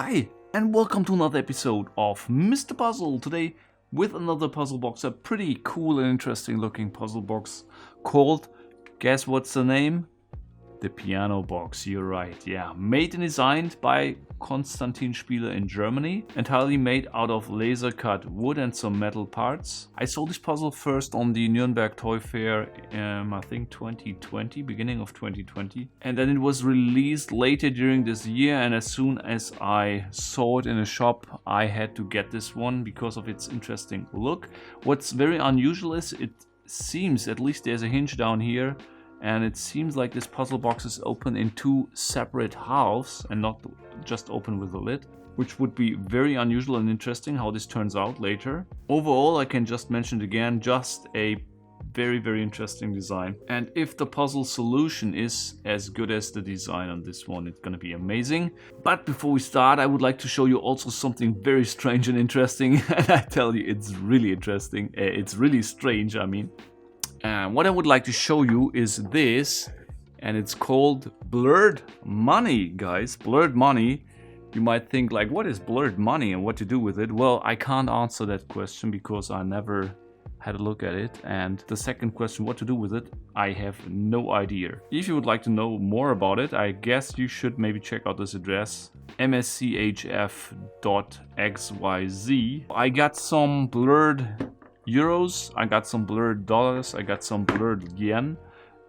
Hi, and welcome to another episode of Mr. Puzzle. Today with another puzzle box, a pretty cool and interesting looking puzzle box called, guess what's the name? The Piano Box, you're right, yeah. Made and designed by Konstantin Spieler in Germany, entirely made out of laser cut wood and some metal parts. I saw this puzzle first on the Nuremberg Toy Fair, I think 2020, beginning of 2020. And then it was released later during this year, and as soon as I saw it in a shop, I had to get this one because of its interesting look. What's very unusual is it seems, at least there's a hinge down here, and it seems like this puzzle box is open in two separate halves and not just open with the lid, which would be very unusual and interesting how this turns out later. Overall, I can just mention it again, just a very interesting design. And if the puzzle solution is as good as the design on this one, it's gonna be amazing. But before we start, I would like to show you also something very strange and interesting. And I tell you, it's really interesting. It's really strange, I mean. And what I would like to show you is this, and it's called blurred money, guys. Blurred money. You might think like, what is blurred money and what to do with it? Well, I can't answer that question because I never had a look at it. And the second question, what to do with it, I have no idea. If you would like to know more about it, I guess you should maybe check out this address, mschf.xyz. I got some blurred euros, I got some blurred dollars, I got some blurred yen.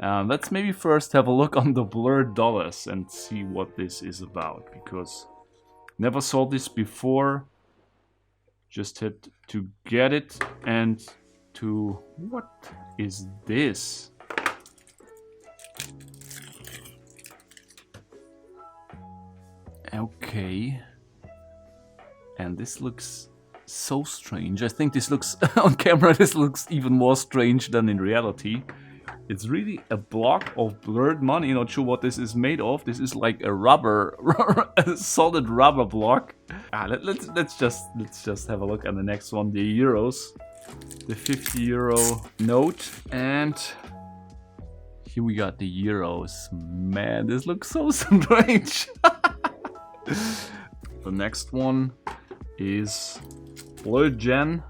Let's maybe first have a look on the blurred dollars and see what this is about, because never saw this before. Just had to get it and to... what is this? Okay. And this looks so strange. I think this looks on camera, this looks even more strange than in reality. It's really a block of blurred money. Not sure what this is made of. This is like a rubber, a solid rubber block. Let's just have a look at the next one, the euros, the 50 euro note, and here we got the euros. Man, this looks so strange. The next one is blurred yen,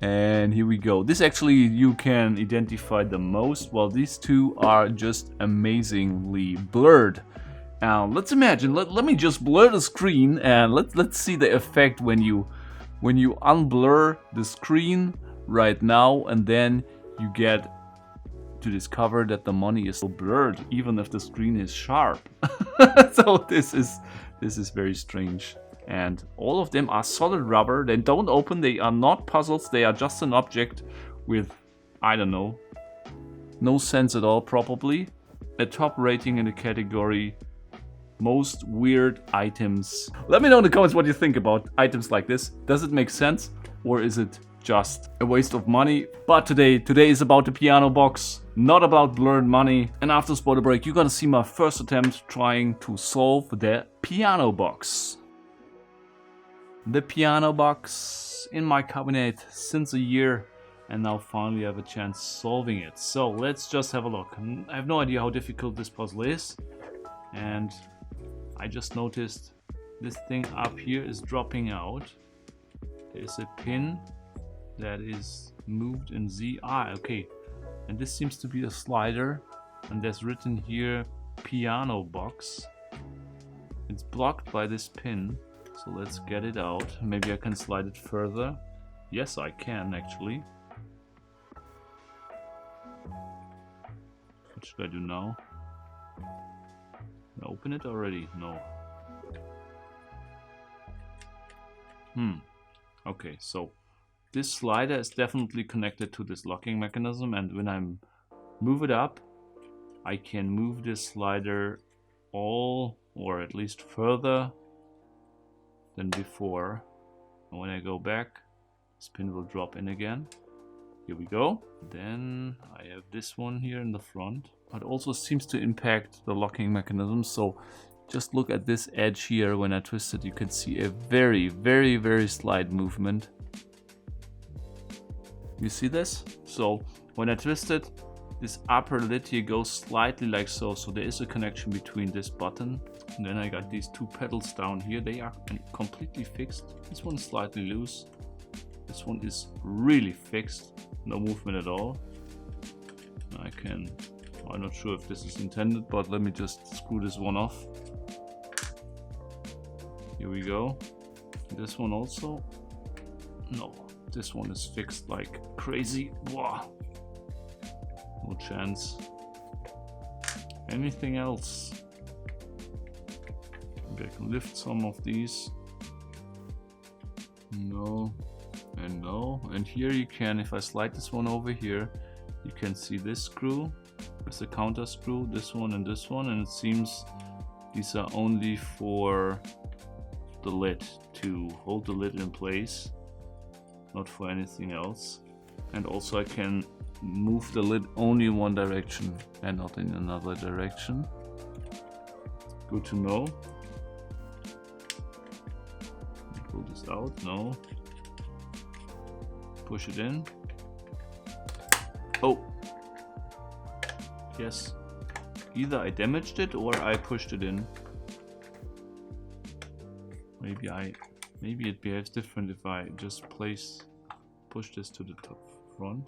and here we go. This actually you can identify the most. Well, these two are just amazingly blurred. Now let's imagine. Let me just blur the screen and let's see the effect when you unblur the screen right now, and then you get to discover that the money is still blurred even if the screen is sharp. So this is very strange. And all of them are solid rubber. They don't open, they are not puzzles, they are just an object with, I don't know, no sense at all probably. A top rating in the category most weird items. Let me know in the comments what you think about items like this. Does it make sense, or is it just a waste of money? But today is about the piano box, not about blurred money. And after spoiler break, you're gonna see my first attempt trying to solve the piano box. The piano box in my cabinet since a year, and now finally I have a chance solving it. So let's just have a look. I have no idea how difficult this puzzle is, and I just noticed this thing up here is dropping out. There's a pin that is moved in Z. Okay, and this seems to be a slider, and there's written here piano box. It's blocked by this pin. So let's get it out. Maybe I can slide it further. Yes, I can actually. What should I do now? Can I open it already? No. Okay, so this slider is definitely connected to this locking mechanism, and when I move it up, I can move this slider all, or at least further than before. And when I go back, this pin will drop in again. Here we go. Then I have this one here in the front, but also seems to impact the locking mechanism. So just look at this edge here. When I twist it, you can see a very slight movement. You see this? So when I twist it, this upper lid here goes slightly like so. So there is a connection between this button. And then I got these two pedals down here. They are completely fixed. This one is slightly loose. This one is really fixed. No movement at all. I'm not sure if this is intended, but let me just screw this one off. Here we go. This one also. No, this one is fixed like crazy. Wow. No chance. Anything else? Maybe I can lift some of these. No. And no. And here you can, if I slide this one over here, you can see this screw. There's a counter screw, this one, and it seems these are only for the lid, to hold the lid in place, not for anything else. And also I can move the lid only in one direction and not in another direction. Good to know. Pull this out, no. Push it in. Oh! Yes. Either I damaged it or I pushed it in. Maybe it behaves different if I just push this to the top front.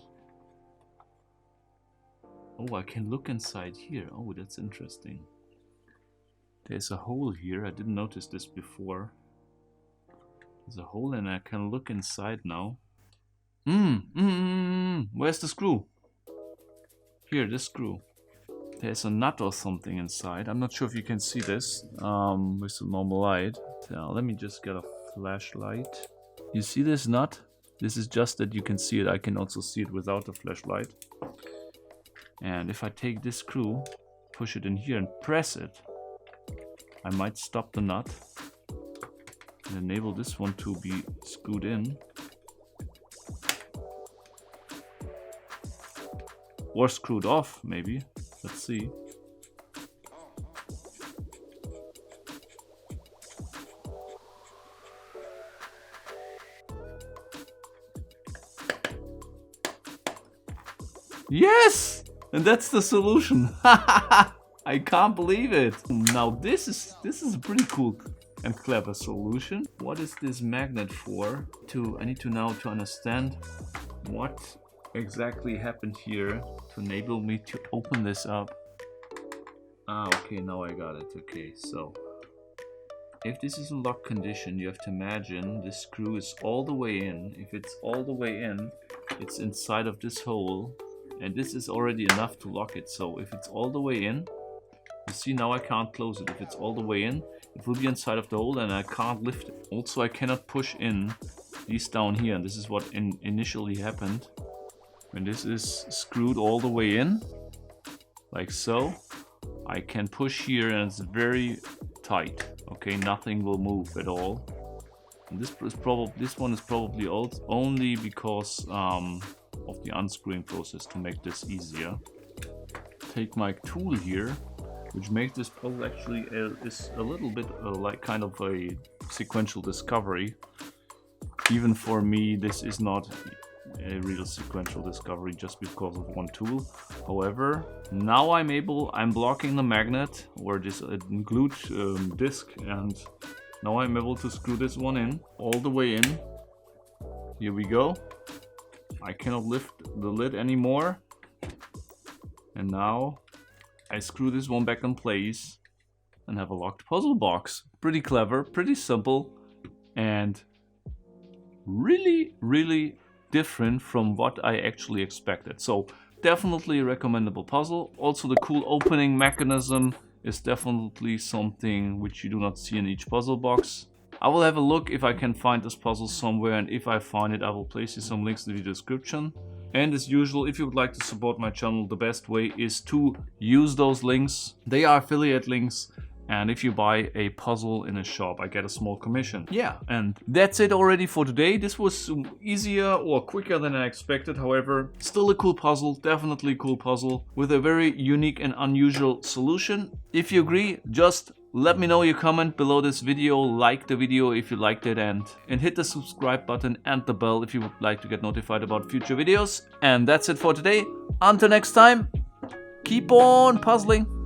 Oh, I can look inside here. Oh, that's interesting. There's a hole here. I didn't notice this before. There's a hole and I can look inside now. Where's the screw? Here, this screw. There's a nut or something inside. I'm not sure if you can see this with the normal light. Let me just get a flashlight. You see this nut? This is just that you can see it. I can also see it without the flashlight. And if I take this screw, push it in here and press it, I might stop the nut and enable this one to be screwed in. Or screwed off, maybe. Let's see. Yes! And that's the solution. I can't believe it. Now this is a pretty cool and clever solution. What is this magnet for? I need to now to understand what exactly happened here to enable me to open this up. Okay, now I got it. Okay, so if this is in lock condition, you have to imagine this screw is all the way in. If it's all the way in, it's inside of this hole, and this is already enough to lock it. So if it's all the way in, you see now I can't close it. If it's all the way in, it will be inside of the hole and I can't lift it. Also, I cannot push in these down here, and this is what initially happened. When this is screwed all the way in, like so, I can push here and it's very tight. Okay, nothing will move at all. And this one is probably only because of the unscrewing process to make this easier. Take my tool here, which makes this puzzle actually is a little bit like kind of a sequential discovery. Even for me, this is not a real sequential discovery just because of one tool. However, now I'm blocking the magnet or this glued disc, and now I'm able to screw this one in all the way in. Here we go. I cannot lift the lid anymore, and now I screw this one back in place and have a locked puzzle box. Pretty clever, pretty simple, and really different from what I actually expected. So definitely a recommendable puzzle. Also, the cool opening mechanism is definitely something which you do not see in each puzzle box. I will have a look if I can find this puzzle somewhere, and if I find it, I will place you some links in the description. And as usual, if you would like to support my channel, the best way is to use those links. They are affiliate links, and if you buy a puzzle in a shop, I get a small commission. Yeah, and that's it already for today. This was easier or quicker than I expected. However, still a cool puzzle, definitely a cool puzzle with a very unique and unusual solution. If you agree, just let me know your comment below this video, like the video if you liked it, and hit the subscribe button and the bell if you would like to get notified about future videos. And that's it for today. Until next time, keep on puzzling.